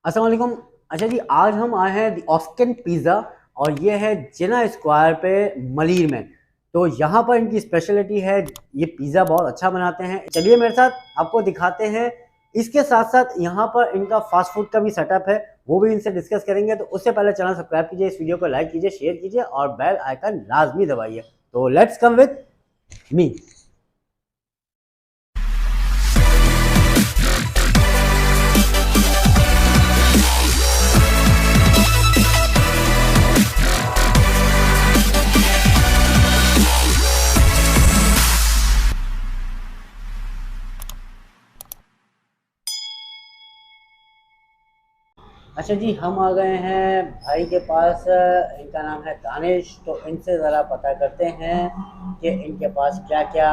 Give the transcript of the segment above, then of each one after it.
अस्सलाम वालेकुम। अच्छा जी, आज हम आए हैं दी ऑस्किन पिज़्ज़ा और ये है जिना स्क्वायर पे मलीर में। तो यहाँ पर इनकी स्पेशलिटी है, ये पिज़्ज़ा बहुत अच्छा बनाते हैं। चलिए मेरे साथ आपको दिखाते हैं। इसके साथ साथ यहाँ पर इनका फास्ट फूड का भी सेटअप है, वो भी इनसे डिस्कस करेंगे। तो उससे पहले चैनल सब्सक्राइब कीजिए, इस वीडियो को लाइक कीजिए, शेयर कीजिए और बेल आइकन लाजमी दबाइए। तो लेट्स कम विद मी। अच्छा जी, हम आ गए हैं भाई के पास। इनका नाम है दानिश। तो इनसे ज़रा पता करते हैं कि इनके पास क्या क्या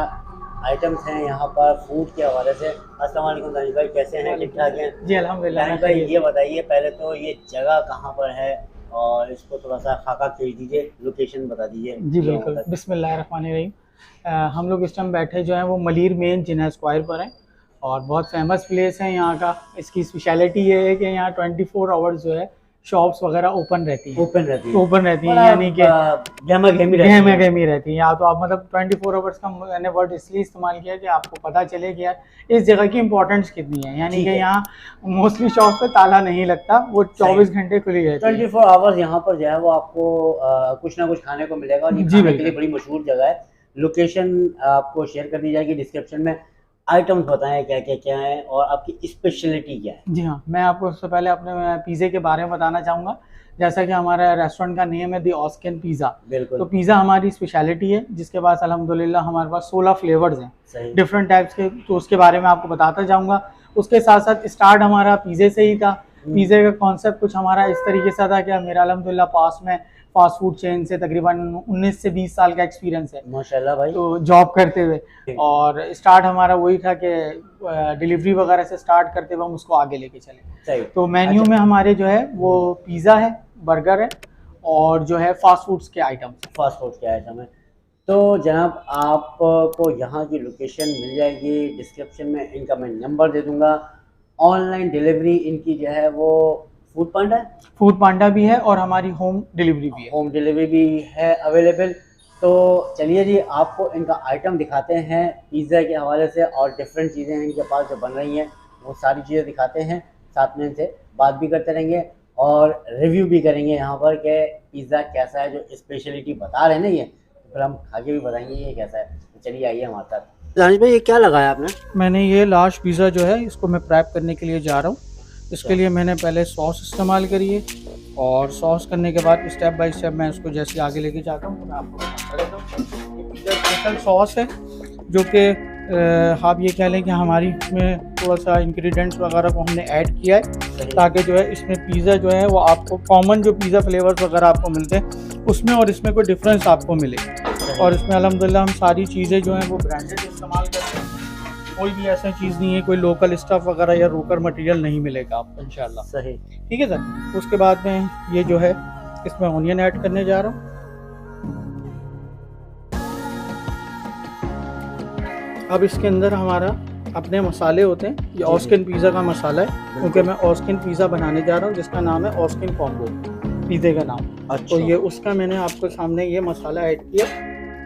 आइटम्स हैं यहाँ पर फूड के हवाले से। अस्सलाम वालेकुम दानिश भाई, कैसे हैं? ठीक ठाक हैं जी अल्हम्दुलिल्लाह। दानिश भाई? ये बताइए पहले तो ये जगह कहाँ पर है और इसको थोड़ा सा खाका खींच दीजिए, लोकेशन बता दीजिए जी लोगों बिल्कुल, तक। बिस्मिल्लाहिर्रहमानिर्रहीम। हम लोग इस टाइम बैठे जो हैं वो मलीर मेन जिना स्क्वायर पर हैं और बहुत फेमस प्लेस है यहाँ का। इसकी स्पेशलिटी ये है कि यहाँ 24 आवर्स जो है शॉप्स वगैरह ओपन रहती हैं। ओपन रहती है, ओपन रहती हैं बड़ा यानी कि गहमा गहमी रहती गहमा है। गहमी रहती हैं। या तो आप मतलब 24 आवर्स का मैंने वर्ड इसलिए इस्तेमाल किया कि आपको पता चले कि यार इस जगह की इंपॉर्टेंस कितनी है। यानी ठीक कि है। यहाँ मोस्टली शॉप पे ताला नहीं लगता, वो 24 घंटे खुली रहती है। 24 आवर्स यहाँ पर जो है वो आपको कुछ ना कुछ खाने को मिलेगा और ये जी खाने के लिए बिल्कुल। बड़ी मशहूर जगह है। लोकेशन आपको शेयर कर दी जाएगी डिस्क्रिप्शन में। आइटम्स बताएं क्या क्या क्या है और आपकी स्पेशलिटी क्या है। जी हाँ, मैं आपको सबसे पहले अपने पिज़्ज़े के बारे में बताना चाहूँगा। जैसा कि हमारा रेस्टोरेंट का नेम है दी ऑस्किन पिज़्ज़ा। बिल्कुल तो पिज़्ज़ा हमारी स्पेशलिटी है, जिसके पास अल्हम्दुलिल्लाह हमारे पास 16 फ्लेवर्स हैं सही। डिफरेंट टाइप्स के। तो उसके बारे में आपको बताता जाऊँगा। उसके साथ साथ स्टार्ट हमारा पिज़्ज़े से ही था। पिज़्ज़े का कॉन्सेप्ट कुछ हमारा इस तरीके से था कि मेरा अल्हम्दुलिल्लाह पास में फास्ट फूड चेन से तकरीबन 19 से 20 साल का एक्सपीरियंस है माशाल्लाह भाई। तो जॉब करते हुए। और स्टार्ट हमारा वही था कि डिलीवरी वगैरह से स्टार्ट करते हुए हम उसको आगे लेके चले। सही। तो मेन्यू अच्छा। में हमारे जो है वो पिज़्ज़ा है, बर्गर है और जो है फास्ट फूड्स के आइटम्स। फास्ट फूड के आइटम है। तो जनाब आपको यहाँ की लोकेशन मिल जाएगी डिस्क्रिप्शन में, इनका मैं नंबर दे दूंगा। ऑनलाइन डिलीवरी इनकी जो है वो फूड पांडा है, फूड पांडा भी है और हमारी होम डिलीवरी भी है। होम डिलीवरी भी है अवेलेबल। तो चलिए जी, आपको इनका आइटम दिखाते हैं पिज़्ज़ा के हवाले से और डिफरेंट चीज़ें हैं इनके पास जो बन रही हैं, वो सारी चीज़ें दिखाते हैं। साथ में इनसे बात भी करते रहेंगे और रिव्यू भी करेंगे यहाँ पर कि पिज़्ज़ा कैसा है। जो स्पेशलिटी बता रहे हैं ना ये, तो फिर हम खा के भी बताएंगे ये कैसा है। तो चलिए आइए हमारे साथ। दानिश भाई, ये क्या लगाया आपने? मैंने ये लार्ज पिज़्ज़ा जो है इसको मैं प्रेप करने के लिए जा रहा हूँ। इसके लिए मैंने पहले सॉस इस्तेमाल करी है और सॉस करने के बाद स्टेप बाय स्टेप मैं इसको जैसे आगे लेके जाता हूँ तो मैं आपको बताता रहता हूँ। ये पिज़्ज़ा स्पेशल सॉस है जो कि आप ये कह लें कि हमारी इसमें थोड़ा सा इंग्रेडिएंट्स वगैरह को हमने ऐड किया है ताकि जो है इसमें पिज़्ज़ा जो है वो आपको कॉमन जो पिज़्ज़ा फ्लेवर्स वगैरह आपको मिलते हैं उसमें और इसमें कोई डिफरेंस आपको मिले। और इसमें अल्हम्दुलिल्लाह हम सारी चीज़ें जो हैं वो ब्रांडेड इस्तेमाल करते हैं। कोई भी ऐसा चीज़ नहीं है, कोई लोकल स्टफ़ वगैरह या रोकर मटेरियल नहीं मिलेगा आपको इंशाल्लाह। सही। ठीक है सर। उसके बाद में ये जो है इसमें ऑनियन ऐड करने जा रहा हूँ। अब इसके अंदर हमारा अपने मसाले होते हैं। ये ऑस्किन पिज़्ज़ा का मसाला है क्योंकि मैं ऑस्किन पिज़्ज़ा बनाने जा रहा हूँ जिसका नाम है ऑस्किन कॉम्बो, पिज़्ज़े का नाम। अच्छा। तो ये उसका मैंने आपको सामने ये मसाला ऐड किया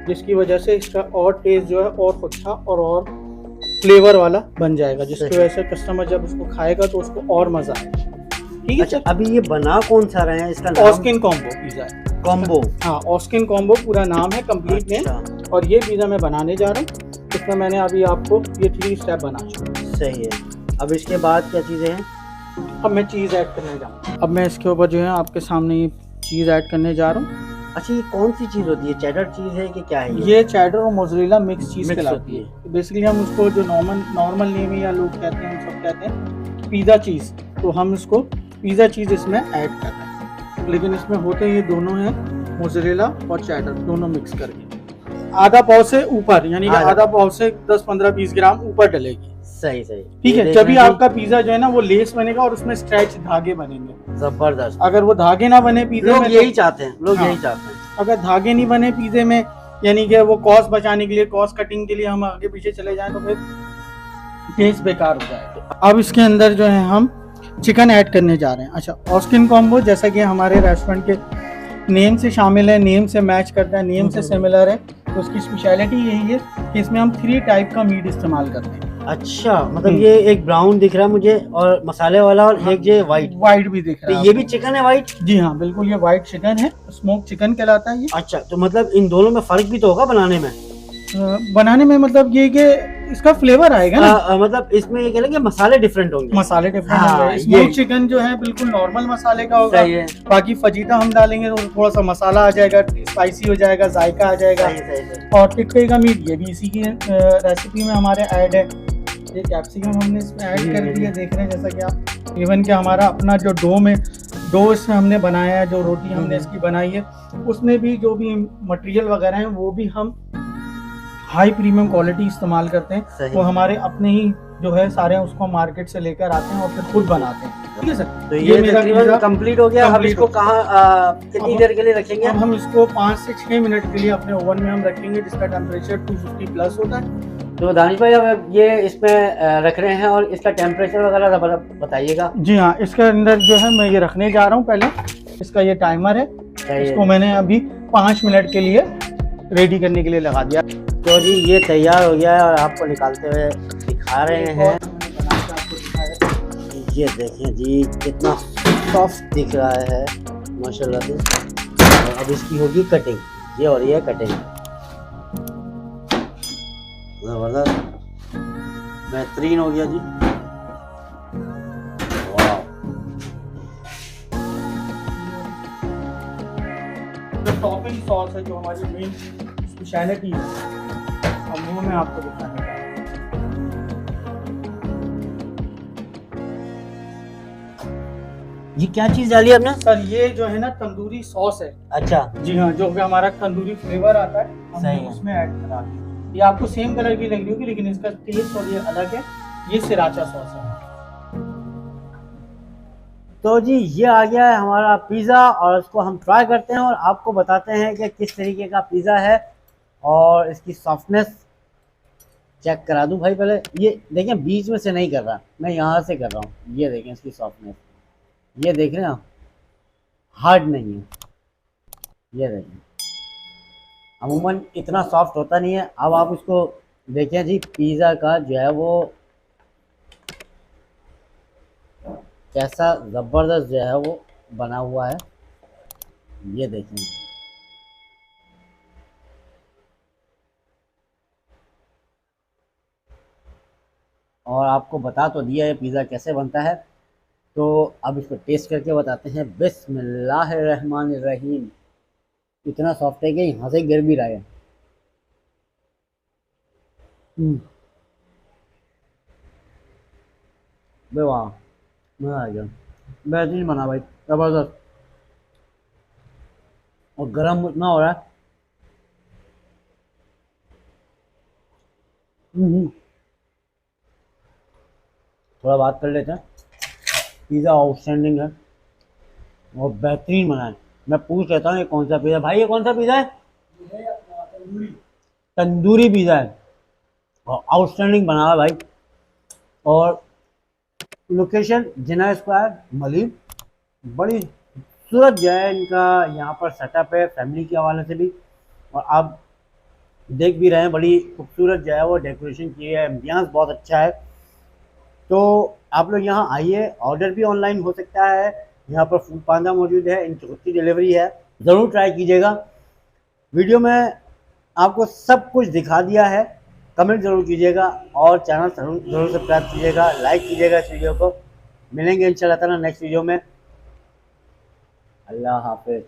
जिसकी वजह से इसका और टेस्ट जो है और अच्छा और फ्लेवर वाला बन जाएगा, जिसकी वजह से कस्टमर जब उसको खाएगा तो उसको और मज़ा आएगा। ठीक है। अच्छा, अभी ये बना कौन सा रहे हैं? इसका नाम ऑस्किन कॉम्बो पिज़्ज़ा है। कॉम्बो। हाँ, ऑस्किन कॉम्बो पूरा नाम है, कंप्लीट नेम। अच्छा। और ये पिज़्ज़ा मैं बनाने जा रहा हूँ। इसमें मैंने अभी आपको ये 3 स्टेप बना चुका। सही है। अब इसके बाद क्या चीज़ें हैं? अब मैं चीज़ ऐड करने जा रहा हूँ। अब मैं इसके ऊपर जो है आपके सामने ये चीज़ ऐड करने जा रहा हूँ। अच्छा, ये कौन सी चीज़ होती है? चेडर चीज़ है कि क्या है? ये चेडर और मोज़रेला मिक्स चीज़ मिक्स कहलाती होती है। बेसिकली हम उसको जो नॉर्मल नेम है या लोग कहते हैं, हम सब कहते हैं पिज़्ज़ा चीज़, तो हम इसको पिज़्ज़ा चीज़ इसमें ऐड कर रहे हैं। लेकिन इसमें होते ये दोनों हैं, मोज़रेला और चेडर दोनों मिक्स करके आधा पाव से ऊपर, यानी कि आधा पाव से 10-15-20 ग्राम ऊपर डलेगी। सही सही। ठीक है। जब भी आपका पिज़्ज़ा जो है ना वो लेस बनेगा और उसमें स्ट्रेच धागे बनेंगे। जबरदस्त। अगर वो धागे ना बने पिज़्ज़े में, यही चाहते हैं लोग। हाँ। यही चाहते हैं। अगर धागे नहीं बने पिज़्ज़े में, यानी कि वो कॉस्ट बचाने के लिए, कॉस्ट कटिंग के लिए हम आगे पीछे चले जाएं तो फिर टेस्ट बेकार हो जाएगा। अब इसके अंदर जो है हम चिकन ऐड करने जा रहे हैं। अच्छा, ऑस्किन कॉम्बो जैसा कि हमारे रेस्टोरेंट के नेम से शामिल है, नेम से मैच करता है, नेम से सिमिलर है, तो उसकी स्पेशलिटी यही है कि इसमें हम 3 टाइप का मीट इस्तेमाल करते हैं। अच्छा, मतलब ये एक ब्राउन दिख रहा है मुझे और मसाले वाला, और एक ये वाइट भी दिख रहा है। तो ये भी चिकन है वाइट? जी हाँ, बिल्कुल, ये वाइट चिकन है, स्मोक चिकन कहलाता है ये। अच्छा, तो मतलब इन दोनों में फर्क भी तो होगा बनाने में? बनाने में मतलब ये कि इसका फ्लेवर आएगा ना। मतलब इसमें ये कह लें कि मसाले डिफरेंट होंगे। मसाले डिफरेंट हाँ, होंगे। स्मोक चिकन जो है बिल्कुल नॉर्मल मसाले का होगा। सही है। बाकी फजीता हम डालेंगे तो थोड़ा सा मसाला आ जाएगा, स्पाइसी हो जाएगा, जायका आ जाएगा। सही। और टिक्के का मीट ये भी इसी की रेसिपी में हमारे ऐड है। ये कैप्सिकम हमने इसमें ऐड कर दिया, देख रहे हैं जैसा कि आप। इवन कि हमारा अपना जो डो इसमें हमने बनाया है, जो रोटी हमने इसकी बनाई है, उसमें भी जो भी मटेरियल वगैरह हैं वो भी हम हाई प्रीमियम क्वालिटी इस्तेमाल करते हैं। वो हमारे अपने ही जो है सारे उसको मार्केट से लेकर आते हैं और फिर खुद बनाते हैं। ठीक है सर, तो ये मेरा कंप्लीट हो गया। अब इसको कहाँ कितनी देर के लिए रखेंगे? अब हम इसको 5 से 6 मिनट के लिए अपने ओवन में हम रखेंगे, जिसका टेम्परेचर 250 प्लस होता है। तो दानिश भाई, अब ये इसमें रख रहे हैं और इसका टेम्परेचर वगैरह बताइएगा। जी हाँ, इसके अंदर जो है मैं ये रखने जा रहा हूँ। पहले इसका ये टाइमर है, इसको मैंने अभी 5 मिनट के लिए रेडी करने के लिए लगा दिया। तो जी ये तैयार हो गया है और आपको निकालते हुए दिखा रहे हैं। ये देखें जी, कितना सॉफ्ट दिख रहा है माशाल्लाह से। और अब इसकी होगी कटिंग, ये हो रही है कटिंग। जबरदस्त, बेहतरीन हो गया जी। वाह, जो टॉपिंग सॉस है, जो हमारी मेन स्पेशलिटी है, हम वो मैं आपको दिखाने जा रहा हूँ। ये क्या चीज डाली आपने? सर ये जो है ना तंदूरी सॉस है। अच्छा, जी हाँ, जो कि हमारा तंदूरी फ्लेवर आता है, हमने सही है। उसमें ऐड करा दिया। ये आपको सेम कलर की लग रही होगी, लेकिन इसका टेस्ट और ये अलग है। ये सिराचा सॉस है। तो जी ये आ गया है हमारा पिज़्ज़ा और इसको हम ट्राई करते हैं और आपको बताते हैं कि किस तरीके का पिज़्ज़ा है और इसकी सॉफ्टनेस चेक करा दूं भाई। पहले ये देखें, बीच में से नहीं कर रहा, मैं यहाँ से कर रहा हूँ। ये देखें इसकी सॉफ्टनेस, ये देख रहे हैं आप, हार्ड नहीं है। ये देखें, अमूमन इतना सॉफ्ट होता नहीं है। अब आप इसको देखें जी, पिज़्ज़ा का जो है वो कैसा ज़बरदस्त जो है वो बना हुआ है। ये देखें, और आपको बता तो दिया है पिज़्ज़ा कैसे बनता है। तो अब इसको टेस्ट करके बताते हैं। बिस्मिल्लाहिर्रहमानिर्रहीम। इतना सॉफ्ट है कि यहाँ से गिर भी रहा है। वाह, मज़ा आ गया, बेहतरीन बना भाई, ज़बरदस्त। और गरम इतना हो रहा है। थोड़ा बात कर लेते हैं। पिज़्ज़ा आउटस्टैंडिंग है और बेहतरीन बना है। मैं पूछ लेता हूँ ये कौन सा पिज़्ज़ा भाई? ये कौन सा पिज़्ज़ा है? तंदूरी पिज़्ज़ा है और आउटस्टैंडिंग बना है भाई। और लोकेशन जिना स्क्वायर मलीर, बड़ी खूबसूरत जो है इनका यहाँ पर सेटअप है फैमिली के हवाले से भी। और आप देख भी रहे हैं, बड़ी खूबसूरत जो है वो डेकोरेशन की है, एम्बियंस बहुत अच्छा है। तो आप लोग यहाँ आइए, ऑर्डर भी ऑनलाइन हो सकता है। यहाँ पर फूड पांडा मौजूद है, इनकी खुद की डिलीवरी है, ज़रूर ट्राई कीजिएगा। वीडियो में आपको सब कुछ दिखा दिया है। कमेंट ज़रूर कीजिएगा और चैनल ज़रूर सब्सक्राइब कीजिएगा, लाइक कीजिएगा इस वीडियो को। मिलेंगे इंशाल्लाह ताला नेक्स्ट वीडियो में। अल्लाह हाफिज़।